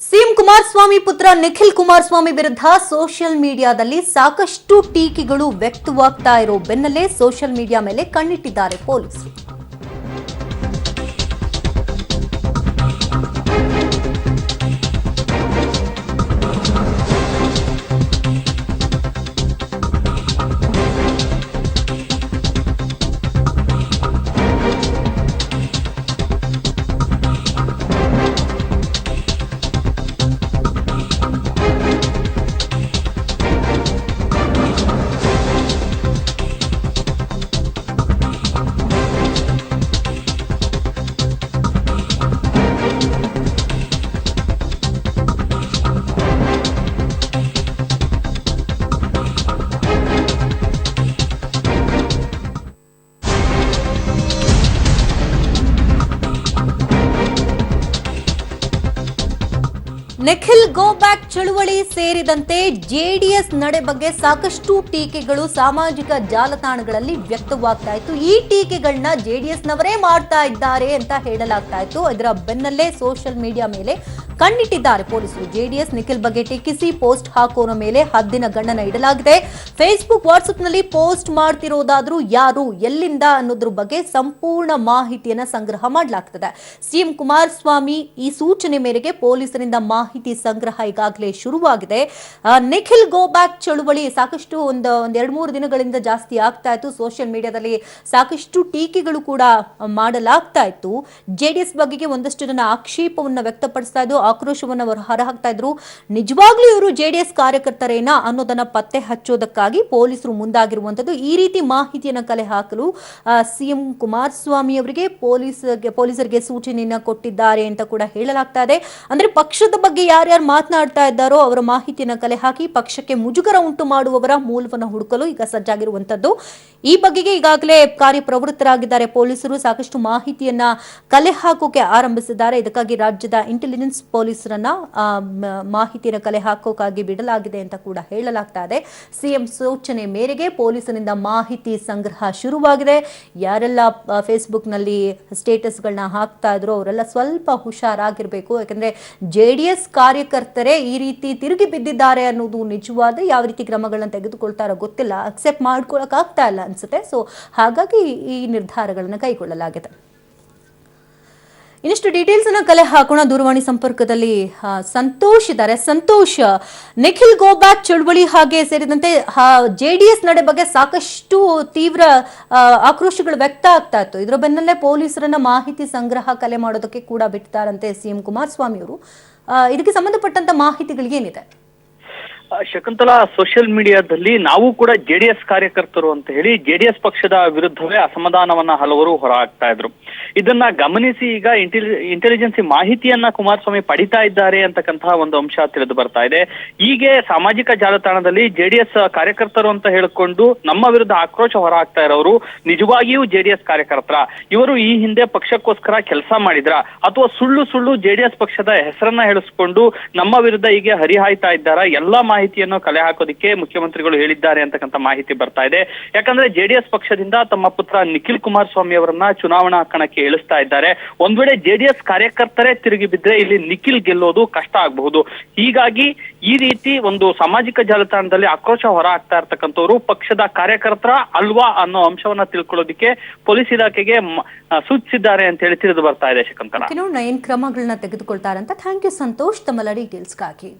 CM Kumaraswamy ಪುತ್ರ ನಿಖಿಲ್ ಕುಮಾರಸ್ವಾಮಿ ವಿರುದ್ಧ social ಮೀಡಿಯಾದಲ್ಲಿ ಸಾಕಷ್ಟು ಟೀಕೆಗಳು ವ್ಯಕ್ತವಾಗ್ತಾ ಇರೋ ಬೆನ್ನಲ್ಲೇ ಸೋಷಿಯಲ್ ಮೀಡಿಯಾ ಮೇಲೆ ಕಣ್ಣಿಟ್ಟಿದ್ದಾರೆ ಪೊಲೀಸರು. ನಿಖಿಲ್ ಗೋ ಬ್ಯಾಕ್ ಚಳುವಳಿ ಸೇರಿದಂತೆ ಜೆಡಿಎಸ್ ನಡೆ ಬಗ್ಗೆ ಸಾಕಷ್ಟು ಟೀಕೆಗಳು ಸಾಮಾಜಿಕ ಜಾಲತಾಣಗಳಲ್ಲಿ ವ್ಯಕ್ತವಾಗ್ತಾ ಇತ್ತು. ಈ ಟೀಕೆಗಳನ್ನ ಜೆಡಿಎಸ್ನವರೇ ಮಾಡ್ತಾ ಇದ್ದಾರೆ ಅಂತ ಹೇಳಲಾಗ್ತಾ ಇತ್ತು. ಇದರ ಬೆನ್ನಲ್ಲೇ ಸೋಷಿಯಲ್ ಮೀಡಿಯಾ ಮೇಲೆ ಕಣ್ಣಿಟ್ಟಿದ್ದಾರೆ ಪೊಲೀಸರು. ಜೆಡಿಎಸ್ ನಿಖಿಲ್ ಬಗ್ಗೆ ಟೀಕಿಸಿ ಪೋಸ್ಟ್ ಹಾಕೋರ ಮೇಲೆ ಹದ್ದಿನ ಗಣ್ಣನ ಇಡಲಾಗಿದೆ. ಫೇಸ್ಬುಕ್ ವಾಟ್ಸ್ಆಪ್ನಲ್ಲಿ ಪೋಸ್ಟ್ ಮಾಡ್ತಿರೋದಾದ್ರೂ ಯಾರು ಎಲ್ಲಿಂದ ಅನ್ನೋದ್ರ ಬಗ್ಗೆ ಸಂಪೂರ್ಣ ಮಾಹಿತಿಯನ್ನ ಸಂಗ್ರಹ ಮಾಡಲಾಗ್ತದೆ. ಸಿಎಂ ಕುಮಾರಸ್ವಾಮಿ ಈ ಸೂಚನೆ ಮೇರೆಗೆ ಪೊಲೀಸರಿಂದ ಮಾಹಿತಿ ಸಂಗ್ರಹ ಈಗಾಗಲೇ ಶುರುವಾಗಿದೆ. ನಿಖಿಲ್ ಗೋ ಬ್ಯಾಕ್ ಚಳುವಳಿ ಸಾಕಷ್ಟು ಒಂದು 2-3 ದಿನಗಳಿಂದ ಜಾಸ್ತಿ ಆಗ್ತಾ ಇತ್ತು. ಸೋಷಿಯಲ್ ಮೀಡಿಯಾದಲ್ಲಿ ಸಾಕಷ್ಟು ಟೀಕೆಗಳು ಕೂಡ ಮಾಡಲಾಗ್ತಾ ಇತ್ತು. ಜೆಡಿಎಸ್ ಬಗೆಗೆ ಒಂದಷ್ಟು ಜನ ಆಕ್ಷೇಪವನ್ನು ವ್ಯಕ್ತಪಡಿಸ್ತಾ ಇದ್ರು, ಆಕ್ರೋಶವನ್ನು ಹೊರಹಾಕ್ತಾ ಇದ್ರು. ನಿಜವಾಗ್ಲೂ ಇವರು ಜೆಡಿಎಸ್ ಕಾರ್ಯಕರ್ತರೇನಾ ಅನ್ನೋದನ್ನ ಪತ್ತೆ ಹಚ್ಚೋದಕ್ಕಾಗಿ ಪೊಲೀಸರು ಮುಂದಾಗಿರುವಂತದ್ದು. ಈ ರೀತಿ ಮಾಹಿತಿಯನ್ನು ಕಲೆ ಹಾಕಲು ಸಿಎಂ ಕುಮಾರಸ್ವಾಮಿ ಅವರಿಗೆ ಪೊಲೀಸರಿಗೆ ಸೂಚನೆಯನ್ನ ಕೊಟ್ಟಿದ್ದಾರೆ ಅಂತ ಕೂಡ ಹೇಳಲಾಗ್ತಾ ಇದೆ. ಅಂದ್ರೆ ಪಕ್ಷದ ಬಗ್ಗೆ ಯಾರ್ಯಾರು ಮಾತನಾಡ್ತಾ ಇದ್ದಾರೋ ಅವರ ಮಾಹಿತಿಯನ್ನ ಕಲೆ ಹಾಕಿ ಪಕ್ಷಕ್ಕೆ ಮುಜುಗರ ಉಂಟು ಮಾಡುವವರ ಮೂಲವನ್ನು ಹುಡುಕಲು ಈಗ ಸಜ್ಜಾಗಿರುವಂತದ್ದು. ಈ ಬಗೆಗೆ ಈಗಾಗಲೇ ಕಾರ್ಯಪ್ರವೃತ್ತರಾಗಿದ್ದಾರೆ ಪೊಲೀಸರು. ಸಾಕಷ್ಟು ಮಾಹಿತಿಯನ್ನ ಕಲೆ ಹಾಕೋಕೆ ಆರಂಭಿಸಿದ್ದಾರೆ. ಇದಕ್ಕಾಗಿ ರಾಜ್ಯದ ಇಂಟೆಲಿಜೆನ್ಸ್ ಪೊಲೀಸರನ್ನ ಮಾಹಿತಿಯನ್ನು ಕಲೆ ಹಾಕೋಕ್ಕಾಗಿ ಬಿಡಲಾಗಿದೆ ಅಂತ ಕೂಡ ಹೇಳಲಾಗ್ತಾ ಇದೆ. ಸಿಎಂ ಸೂಚನೆ ಮೇರೆಗೆ ಪೊಲೀಸರಿಂದ ಮಾಹಿತಿ ಸಂಗ್ರಹ ಶುರುವಾಗಿದೆ. ಯಾರೆಲ್ಲ ಫೇಸ್ಬುಕ್ ನಲ್ಲಿ ಸ್ಟೇಟಸ್ಗಳನ್ನ ಹಾಕ್ತಾ ಇದ್ರು ಅವರೆಲ್ಲ ಸ್ವಲ್ಪ ಹುಷಾರಾಗಿರ್ಬೇಕು. ಯಾಕಂದ್ರೆ ಜೆಡಿಎಸ್ ಕಾರ್ಯಕರ್ತರೇ ಈ ರೀತಿ ತಿರುಗಿ ಬಿದ್ದಿದ್ದಾರೆ ಅನ್ನೋದು ನಿಜವಾದ ಯಾವ ರೀತಿ ಕ್ರಮಗಳನ್ನ ತೆಗೆದುಕೊಳ್ತಾರೋ ಗೊತ್ತಿಲ್ಲ. ಅಕ್ಸೆಪ್ಟ್ ಮಾಡ್ಕೊಳಕ್ ಆಗ್ತಾ ಇಲ್ಲ ಅನ್ಸುತ್ತೆ. ಸೊ ಹಾಗಾಗಿ ಈ ನಿರ್ಧಾರಗಳನ್ನ ಕೈಗೊಳ್ಳಲಾಗಿದೆ. ಇನ್ನಷ್ಟು ಡೀಟೇಲ್ಸ್ ಅನ್ನ ಕಲೆ ಹಾಕೋಣ. ದೂರವಾಣಿ ಸಂಪರ್ಕದಲ್ಲಿ ಸಂತೋಷ್ ಇದ್ದಾರೆ. ಸಂತೋಷ್, ನಿಖಿಲ್ ಗೋ ಬ್ಯಾಕ್ ಚಳುವಳಿ ಹಾಗೆ ಸೇರಿದಂತೆ ಜೆಡಿಎಸ್ ನಡೆ ಬಗ್ಗೆ ಸಾಕಷ್ಟು ತೀವ್ರ ಆಕ್ರೋಶಗಳು ವ್ಯಕ್ತ ಆಗ್ತಾ ಇತ್ತು. ಇದರ ಬೆನ್ನಲ್ಲೇ ಪೊಲೀಸರನ್ನ ಮಾಹಿತಿ ಸಂಗ್ರಹ ಕಲೆ ಮಾಡೋದಕ್ಕೆ ಕೂಡ ಬಿಟ್ಟಿದ್ದಾರಂತೆ ಸಿಎಂ ಕುಮಾರಸ್ವಾಮಿ ಅವರು. ಇದಕ್ಕೆ ಸಂಬಂಧಪಟ್ಟಂತ ಮಾಹಿತಿಗಳಿಗೇನಿದೆ? ಶಕುಂತಲಾ, ಸೋಷಿಯಲ್ ಮೀಡಿಯಾದಲ್ಲಿ ನಾವು ಕೂಡ ಜೆಡಿಎಸ್ ಕಾರ್ಯಕರ್ತರು ಅಂತ ಹೇಳಿ ಜೆಡಿಎಸ್ ಪಕ್ಷದ ವಿರುದ್ಧವೇ ಅಸಮಾಧಾನವನ್ನ ಹಲವರು ಹೊರ ಹಾಕ್ತಾ ಇದ್ರು. ಇದನ್ನ ಗಮನಿಸಿ ಈಗ ಇಂಟೆಲಿಜೆನ್ಸಿ ಮಾಹಿತಿಯನ್ನ ಕುಮಾರಸ್ವಾಮಿ ಪಡಿತಾ ಇದ್ದಾರೆ ಅಂತಕ್ಕಂತಹ ಒಂದು ಅಂಶ ತಿಳಿದು ಬರ್ತಾ ಇದೆ. ಹೀಗೆ ಸಾಮಾಜಿಕ ಜಾಲತಾಣದಲ್ಲಿ ಜೆಡಿಎಸ್ ಕಾರ್ಯಕರ್ತರು ಅಂತ ಹೇಳಿಕೊಂಡು ನಮ್ಮ ವಿರುದ್ಧ ಆಕ್ರೋಶ ಹೊರ ಹಾಕ್ತಾ ಇರೋರು ನಿಜವಾಗಿಯೂ ಜೆಡಿಎಸ್ ಕಾರ್ಯಕರ್ತರ, ಇವರು ಈ ಹಿಂದೆ ಪಕ್ಷಕ್ಕೋಸ್ಕರ ಕೆಲಸ ಮಾಡಿದ್ರ ಅಥವಾ ಸುಳ್ಳು ಜೆಡಿಎಸ್ ಪಕ್ಷದ ಹೆಸರನ್ನ ಹೇಳಿಸ್ಕೊಂಡು ನಮ್ಮ ವಿರುದ್ಧ ಹೀಗೆ ಹರಿಹಾಯ್ತಾ ಇದ್ದಾರ? ಎಲ್ಲಾ ಮಾಹಿತಿಯನ್ನು ಕಲೆ ಹಾಕೋದಿಕ್ಕೆ ಮುಖ್ಯಮಂತ್ರಿಗಳು ಹೇಳಿದ್ದಾರೆ ಅಂತಕ್ಕಂಥ ಮಾಹಿತಿ ಬರ್ತಾ ಇದೆ. ಯಾಕಂದ್ರೆ ಜೆಡಿಎಸ್ ಪಕ್ಷದಿಂದ ತಮ್ಮ ಪುತ್ರ ನಿಖಿಲ್ ಕುಮಾರಸ್ವಾಮಿ ಅವರನ್ನ ಚುನಾವಣಾ ಕಣಕ್ಕೆ ಇಳಿಸ್ತಾ ಇದ್ದಾರೆ. ಒಂದ್ ವೇಳೆ ಜೆಡಿಎಸ್ ಕಾರ್ಯಕರ್ತರೇ ತಿರುಗಿ ಬಿದ್ರೆ ಇಲ್ಲಿ ನಿಖಿಲ್ ಗೆಲ್ಲೋದು ಕಷ್ಟ ಆಗಬಹುದು. ಹೀಗಾಗಿ ಈ ರೀತಿ ಒಂದು ಸಾಮಾಜಿಕ ಜಾಲತಾಣದಲ್ಲಿ ಆಕ್ರೋಶ ಹೊರ ಹಾಕ್ತಾ ಇರ್ತಕ್ಕಂಥವ್ರು ಪಕ್ಷದ ಕಾರ್ಯಕರ್ತರ ಅಲ್ವಾ ಅನ್ನೋ ಅಂಶವನ್ನ ತಿಳ್ಕೊಳ್ಳೋದಿಕ್ಕೆ ಪೊಲೀಸ್ ಇಲಾಖೆಗೆ ಸೂಚಿಸಿದ್ದಾರೆ ಅಂತ ಹೇಳಿ ತಿಳಿದು ಬರ್ತಾ ಇದೆ. ಶಕುಂತಲಾ, ಏನ್ ಕ್ರಮಗಳನ್ನ ತೆಗೆದುಕೊಳ್ತಾರಂತ. ಥ್ಯಾಂಕ್ ಯು ಸಂತೋಷ್ ತಮ್ಮ ಡೀಟೇಲ್ಸ್ಗಾಗಿ.